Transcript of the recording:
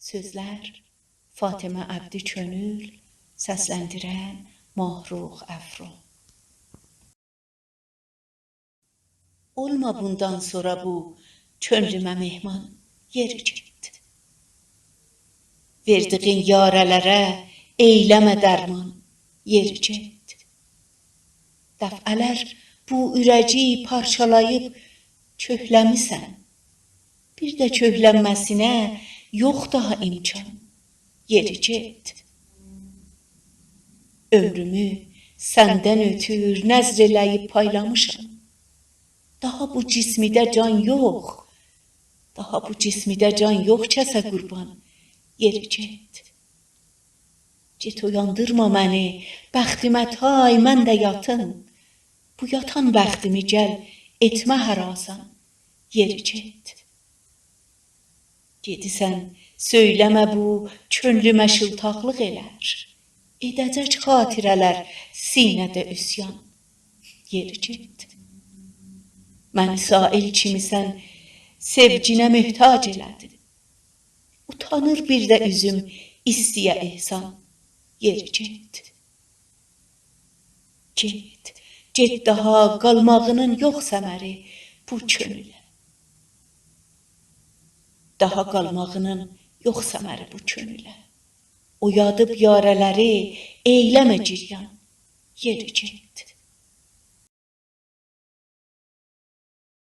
Sözlər Fatimə Əbdi Könül, səsləndirən Mahruq Əfro. Olma bundan sonra bu könlümə mehman, yeri get. Verdiğin yarələrə eyləmə dərman, yeri get. Dəfələr bu ürəci parçalayıb köhləmisən. Bir də köhlənməsinə yox daha imkan, yeri get. Ömrümü səndən ötür nəzr eləyib paylamışam. Daha bu cismidə can yox, daha bu cismidə can yox kəsə qurban, yeri get. Get uyandırma məni, bəxtimə tay mən də yatın. Bu yatan bəxtimi gəl etmə hərasan, yeri get. Gedisən, söyləmə bu könlümə şıltaqlıq elər. Edəcək xatirələr sinədə üsyan, yeri get. Məni sail kimisən sevginə möhtac elədin. Utanır bir də üzüm istiyə ehsan, yeri get. Get, get daha qalmağının yox səməri bu könülə. Daha qalmağının yox səməri bu könülə. Oyadıb yarələri eyləmə giryan, yeri get.